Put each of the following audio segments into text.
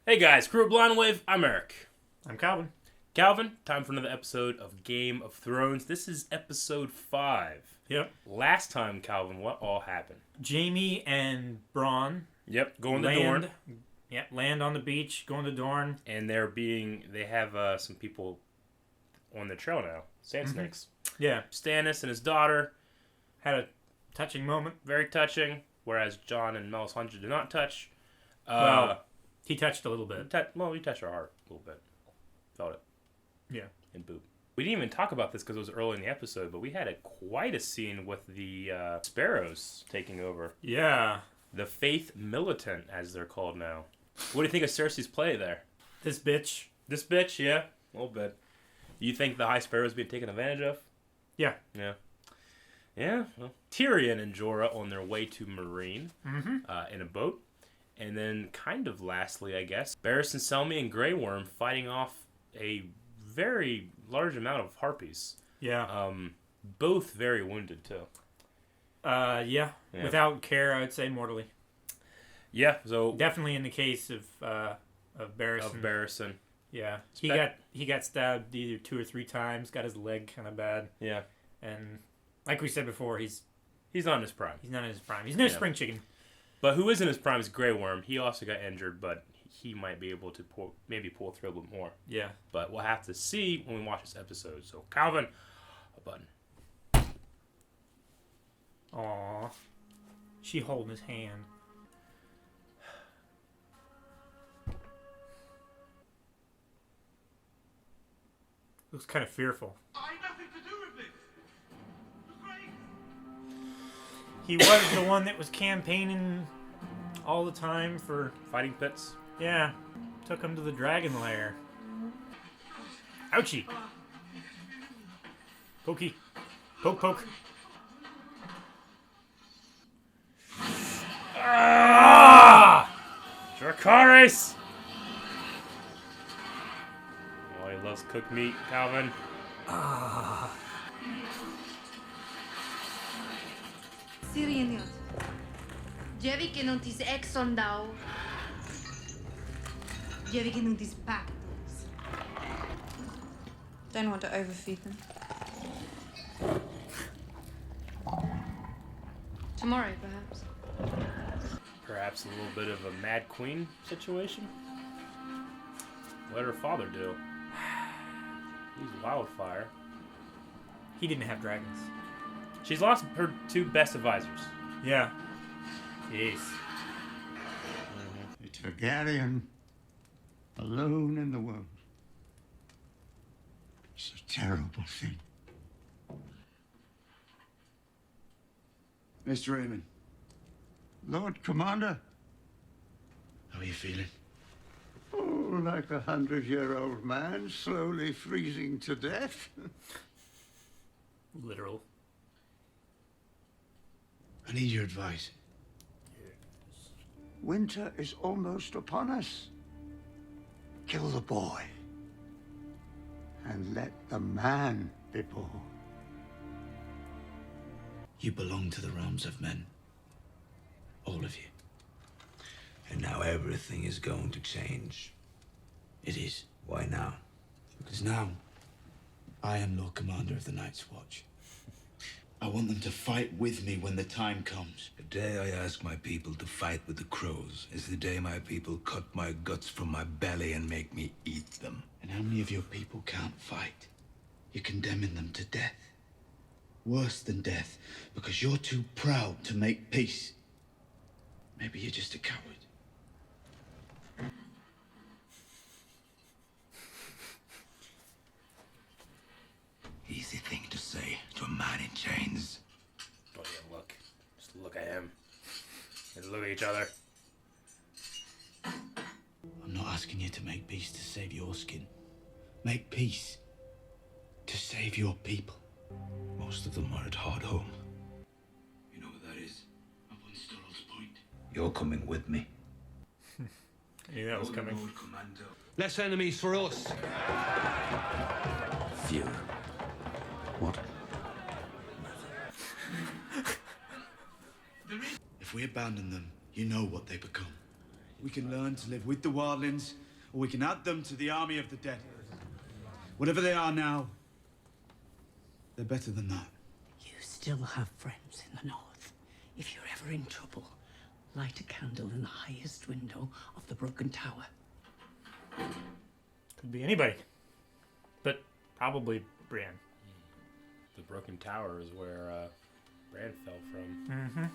Hey guys, crew of Blind Wave, I'm Eric. I'm Calvin. Calvin, time for another episode of Game of Thrones. This is episode 5. Yep. Last time, Calvin, what all happened? Jaime and Bronn. Yep, going to Dorne. Yep, land on the beach, going to Dorne. And they have some people on the trail now. Sand snakes. Yeah. Stannis and his daughter. Had a touching moment. Very touching. Whereas Jon and Melisandre did not touch. He touched a little bit. He touched her heart a little bit. Felt it. Yeah. And boob. We didn't even talk about this because it was early in the episode, but we had quite a scene with the sparrows taking over. Yeah. The Faith Militant, as they're called now. What do you think of Cersei's play there? This bitch. This bitch, yeah. A little bit. You think the High Sparrow's being taken advantage of? Yeah. Yeah. Yeah. Well, Tyrion and Jorah on their way to Meereen in a boat. And then, kind of lastly, I guess, Barristan Selmy and Grey Worm fighting off a very large amount of harpies. Yeah. Both very wounded, too. Yeah. Without care, I would say mortally. Yeah, so... Definitely in the case of Barristan. Of Barristan. Yeah. He got stabbed either 2 or 3 times, got his leg kind of bad. Yeah. And like we said before, he's not in his prime. He's not in his prime. He's no spring chicken. But who is in his prime is Grey Worm. He also got injured, but he might be able to pull through a little more. Yeah. But we'll have to see when we watch this episode. So, Calvin, a button. Aww. She holding his hand. Looks kind of fearful. I had nothing to do with this. It was great. He was the one that was campaigning all the time for... Fighting pits? Yeah. Took him to the dragon lair. Ouchie. Pokey. Poke, poke. Dracarys! Oh, he loves cooked meat, Calvin. Sirius. Jevi que não tis exondau. Jevi que não tis pactos. Don't want to overfeed them. Tomorrow, perhaps. Perhaps a little bit of a Mad Queen situation? What did her father do? He's wildfire. He didn't have dragons. She's lost her 2 best advisors. Yeah. Yes. A Targaryen alone in the world. It's a terrible thing. Mr. Raymond. Lord Commander. How are you feeling? Oh, like a 100-year-old man slowly freezing to death. Literal. I need your advice. Winter is almost upon us. Kill the boy. And let the man be born. You belong to the realms of men. All of you. And now everything is going to change. It is. Why now? Because now, I am Lord Commander of the Night's Watch. I want them to fight with me when the time comes. The day I ask my people to fight with the crows is the day my people cut my guts from my belly and make me eat them. And how many of your people can't fight? You're condemning them to death. Worse than death, because you're too proud to make peace. Maybe you're just a coward. Easy thing to say to a man in chains. Oh yeah, look. Just look at him. And look at each other. I'm not asking you to make peace to save your skin. Make peace to save your people. Most of them are at Hardhome. You know what that is? Up on Storrel's Point. You're coming with me. I knew that was coming. Lord Commando. Less enemies for us. Fewer. What? If we abandon them, you know what they become. We can learn to live with the wildlings, or we can add them to the army of the dead. Whatever they are now, they're better than that. You still have friends in the north. If you're ever in trouble, light a candle in the highest window of the broken tower. Could be anybody. But probably Brienne. The broken tower is where Bran fell from. Mm-hmm.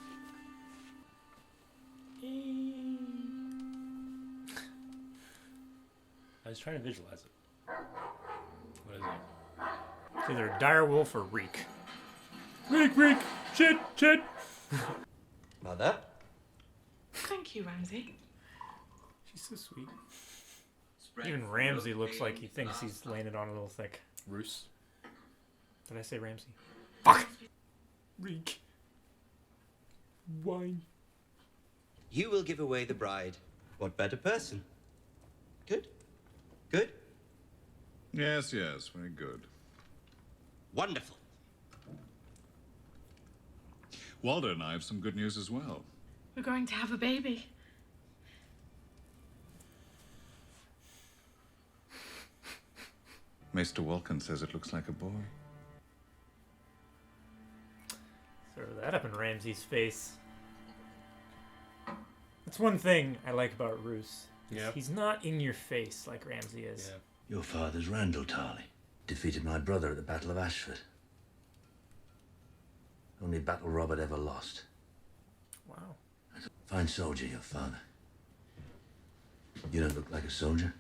I was trying to visualize it. What is it? It's either direwolf or reek. Reek! Shit! Mother? Thank you, Ramsay. She's so sweet. Even Ramsay looks like he thinks he's landed on a little thick. Roose. Did I say Ramsay? Fuck! Reek. Wine. You will give away the bride. What better person? Good? Good? Yes, very good. Wonderful. Walder and I have some good news as well. We're going to have a baby. Maester Walken says it looks like a boy. Throw that up in Ramsay's face. That's one thing I like about Roose. Yep. He's not in your face like Ramsay is. Yeah. Your father's Randall Tarly. Defeated my brother at the Battle of Ashford. Only battle Robert ever lost. Wow. Fine soldier, your father. You don't look like a soldier.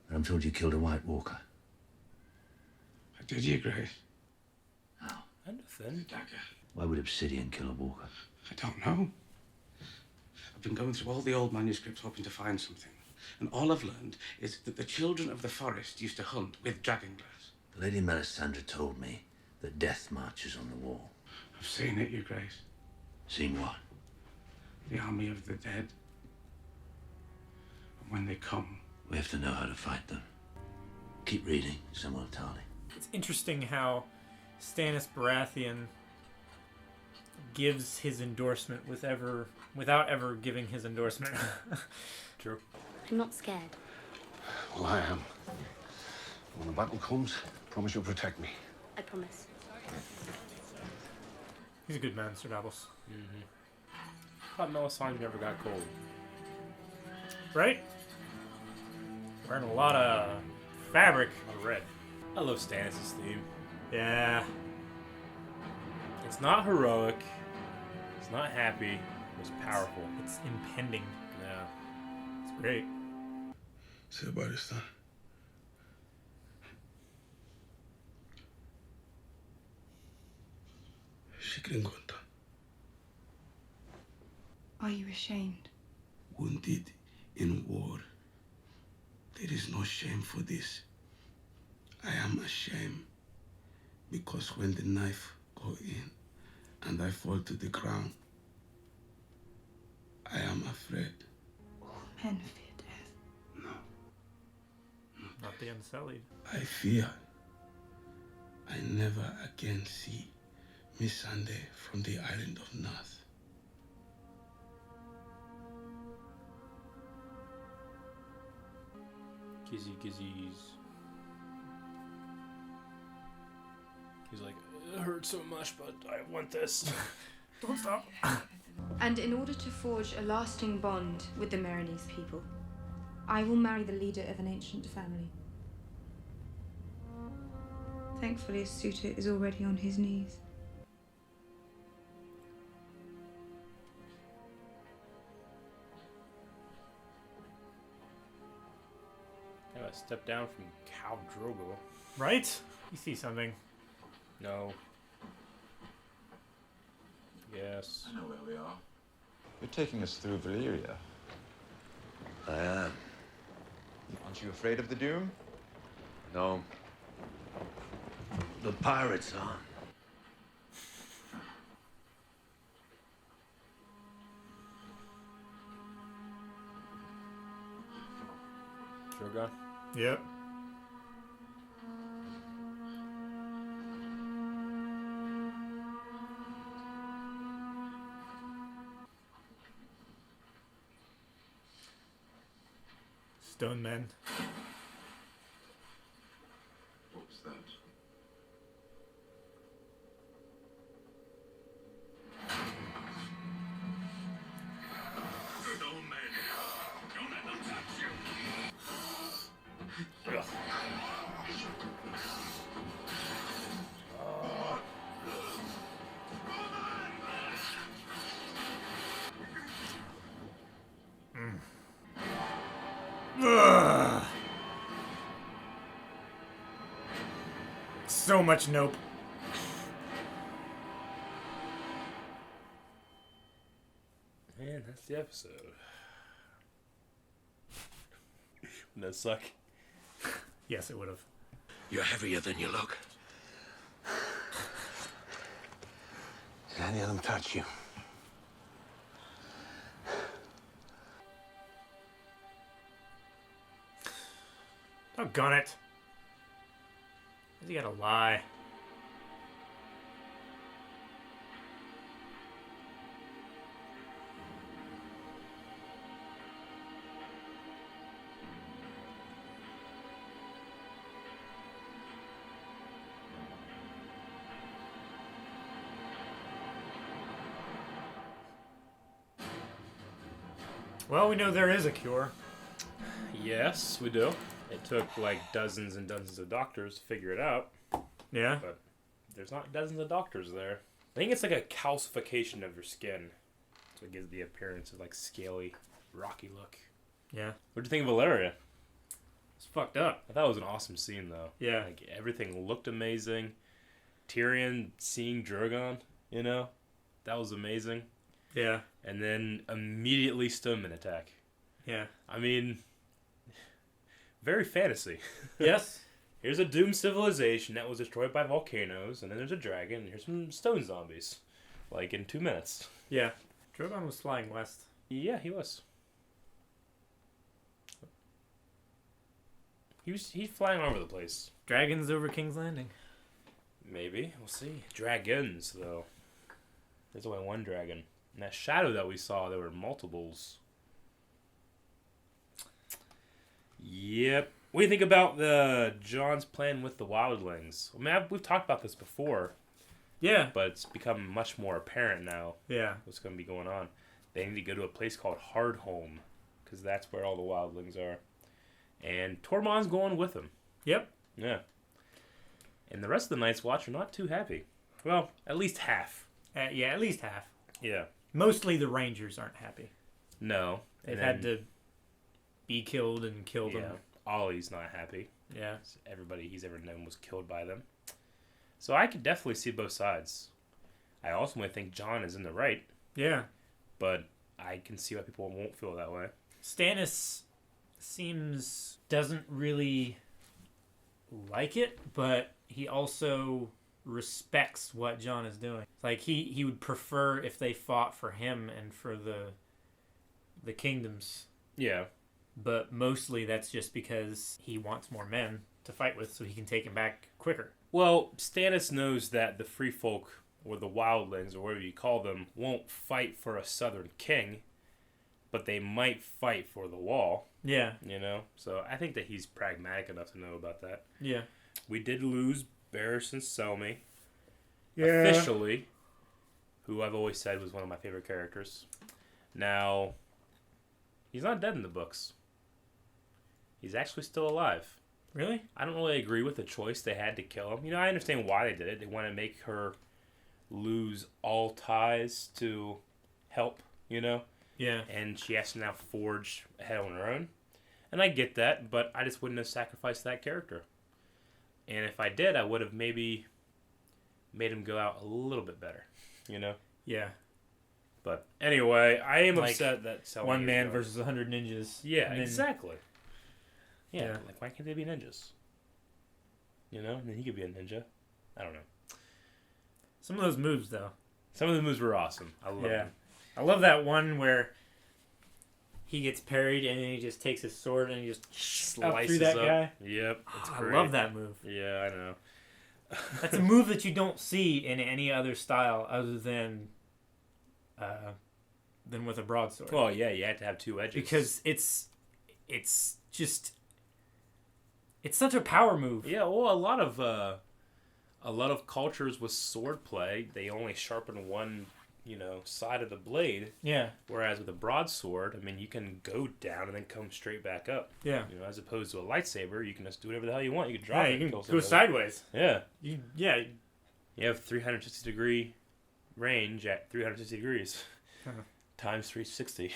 But I'm told you killed a White Walker. I did, Your Grace. How? Anything. Dagger. Why would Obsidian kill a Walker? I don't know. I've been going through all the old manuscripts hoping to find something. And all I've learned is that the children of the forest used to hunt with dragonglass. The Lady Melisandre told me that death marches on the wall. I've seen it, Your Grace. Seen what? The army of the dead. And when they come... We have to know how to fight them. Keep reading, Samwell Tarly. It's interesting how Stannis Baratheon gives his endorsement without ever giving his endorsement. True. I'm not scared. Well, I am. When the battle comes, promise you'll protect me. I promise. He's a good man, Sir Davos. I thought Melisandre never got cold. Right? Wearing a lot of fabric. On red. I love Stannis' theme. Yeah. It's not heroic. It's not happy. It's powerful. It's impending. Yeah. It's great. Say about this time. Are you ashamed? Wounded in war. There is no shame for this. I am ashamed because when the knife go in and I fall to the ground, I am afraid. All men fear death. No. Not the Unsullied. I fear I never again see Melisandre from the island of North. Gizzies. He's like, it hurts so much, but I want this. Don't stop. And in order to forge a lasting bond with the Merenese people, I will marry the leader of an ancient family. Thankfully, a suitor is already on his knees. Kind of a step down from Khal Drogo. Right? You see something. No. Yes. I know where we are. You're taking us through Valyria. I am. Aren't you afraid of the Doom? No. The pirates are. Drogon? Yep. stone men. What was that? Stone men. Don't let them touch you. Ugh. So much nope. Man, that's the episode. Wouldn't that suck? Yes, it would have. You're heavier than you look. Did any of them touch you? Doggone it. You gotta lie. Well, we know there is a cure. Yes, we do. It took like dozens and dozens of doctors to figure it out. Yeah. But there's not dozens of doctors there. I think it's like a calcification of your skin. So it gives the appearance of like scaly, rocky look. Yeah. What'd you think of Valeria? It's fucked up. I thought it was an awesome scene though. Yeah. Like everything looked amazing. Tyrion seeing Drogon, you know? That was amazing. Yeah. And then immediately Stoneman attack. Yeah. I mean, very fantasy. Yes. Here's a doomed civilization that was destroyed by volcanoes, and then there's a dragon, and here's some stone zombies. Like, in 2 minutes. Yeah. Drogon was flying west. Yeah, he was. He's flying all over the place. Dragons over King's Landing. Maybe. We'll see. Dragons, though. There's only one dragon. And that shadow that we saw, there were multiples. Yep. What do you think about the Jon's plan with the wildlings? I mean, we've talked about this before. Yeah. But it's become much more apparent now. Yeah. What's going to be going on. They need to go to a place called Hardhome. Because that's where all the wildlings are. And Tormund's going with them. Yep. Yeah. And the rest of the Night's Watch are not too happy. Well, at least half. Yeah, at least half. Yeah. Mostly the Rangers aren't happy. No. They've had to be killed and kill them. Ollie's not happy. Yeah. Everybody he's ever known was killed by them. So I could definitely see both sides. I ultimately think Jon is in the right. Yeah. But I can see why people won't feel that way. Stannis doesn't really like it, but he also respects what Jon is doing. Like he would prefer if they fought for him and for the kingdoms. Yeah. But mostly that's just because he wants more men to fight with so he can take him back quicker. Well, Stannis knows that the free folk, or the wildlings, or whatever you call them, won't fight for a southern king, but they might fight for the wall. Yeah. You know? So I think that he's pragmatic enough to know about that. Yeah. We did lose Barristan Selmy. Yeah. Officially. Who I've always said was one of my favorite characters. Now, he's not dead in the books. He's actually still alive. Really? I don't really agree with the choice they had to kill him. You know, I understand why they did it. They want to make her lose all ties to help, you know? Yeah. And she has to now forge ahead on her own. And I get that, but I just wouldn't have sacrificed that character. And if I did, I would have maybe made him go out a little bit better, you know? Yeah. But anyway, I am like upset that Selmy one man is versus 100 ninjas. Yeah, then, exactly. Yeah, Yeah. like why can't they be ninjas? You know, and then he could be a ninja. I don't know. Some of those moves, though. Some of the moves were awesome. I love them. I love that one where he gets parried and then he just takes his sword and he just Slices through that up. guy. Yep, it's I great. love that move. Yeah, I know. That's a move that you don't see in any other style other than with a broadsword. Well, yeah, you have to have two edges. Because it's just... It's such a power move. Yeah, well, a lot of cultures with swordplay, they only sharpen one, side of the blade. Yeah. Whereas with a broadsword, I mean, you can go down and then come straight back up. Yeah. As opposed to a lightsaber, you can just do whatever the hell you want. You can drop it. You can go sideways. Yeah. You have 360-degree range at 360 degrees. Times 360.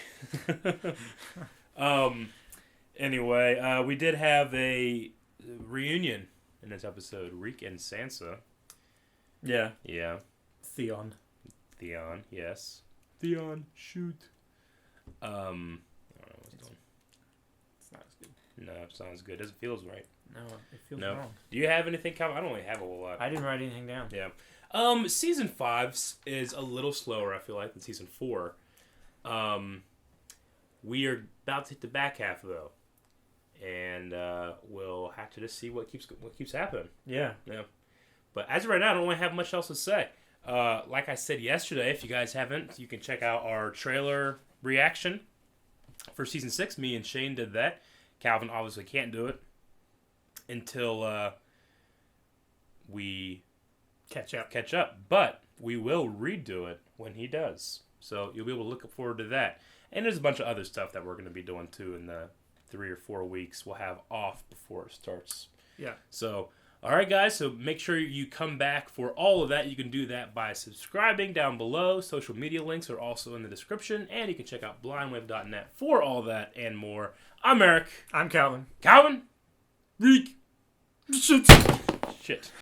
Anyway, we did have a reunion in this episode. Reek and Sansa. Yeah. Yeah. Theon, yes. Theon, shoot. I don't know what's going on. It's not as good. No, it's not as good. It doesn't feel as right. No, it feels wrong. Do you have anything, Calvin? I don't really have a whole lot. I didn't write anything down. Yeah. Season 5 is a little slower, I feel like, than season 4. We are about to hit the back half, though. And we'll have to just see what keeps happening. Yeah. But as of right now, I don't really have much else to say. Like I said yesterday, if you guys haven't, you can check out our trailer reaction for season 6. Me and Shane did that. Calvin obviously can't do it until we catch up. But we will redo it when he does. So you'll be able to look forward to that. And there's a bunch of other stuff that we're going to be doing too in the 3 or 4 weeks we'll have off before it starts. Yeah. So, all right, guys. So make sure you come back for all of that. You can do that by subscribing down below. Social media links are also in the description. And you can check out blindwave.net for all that and more. I'm Eric. I'm Calvin. Calvin. Reek. Shit.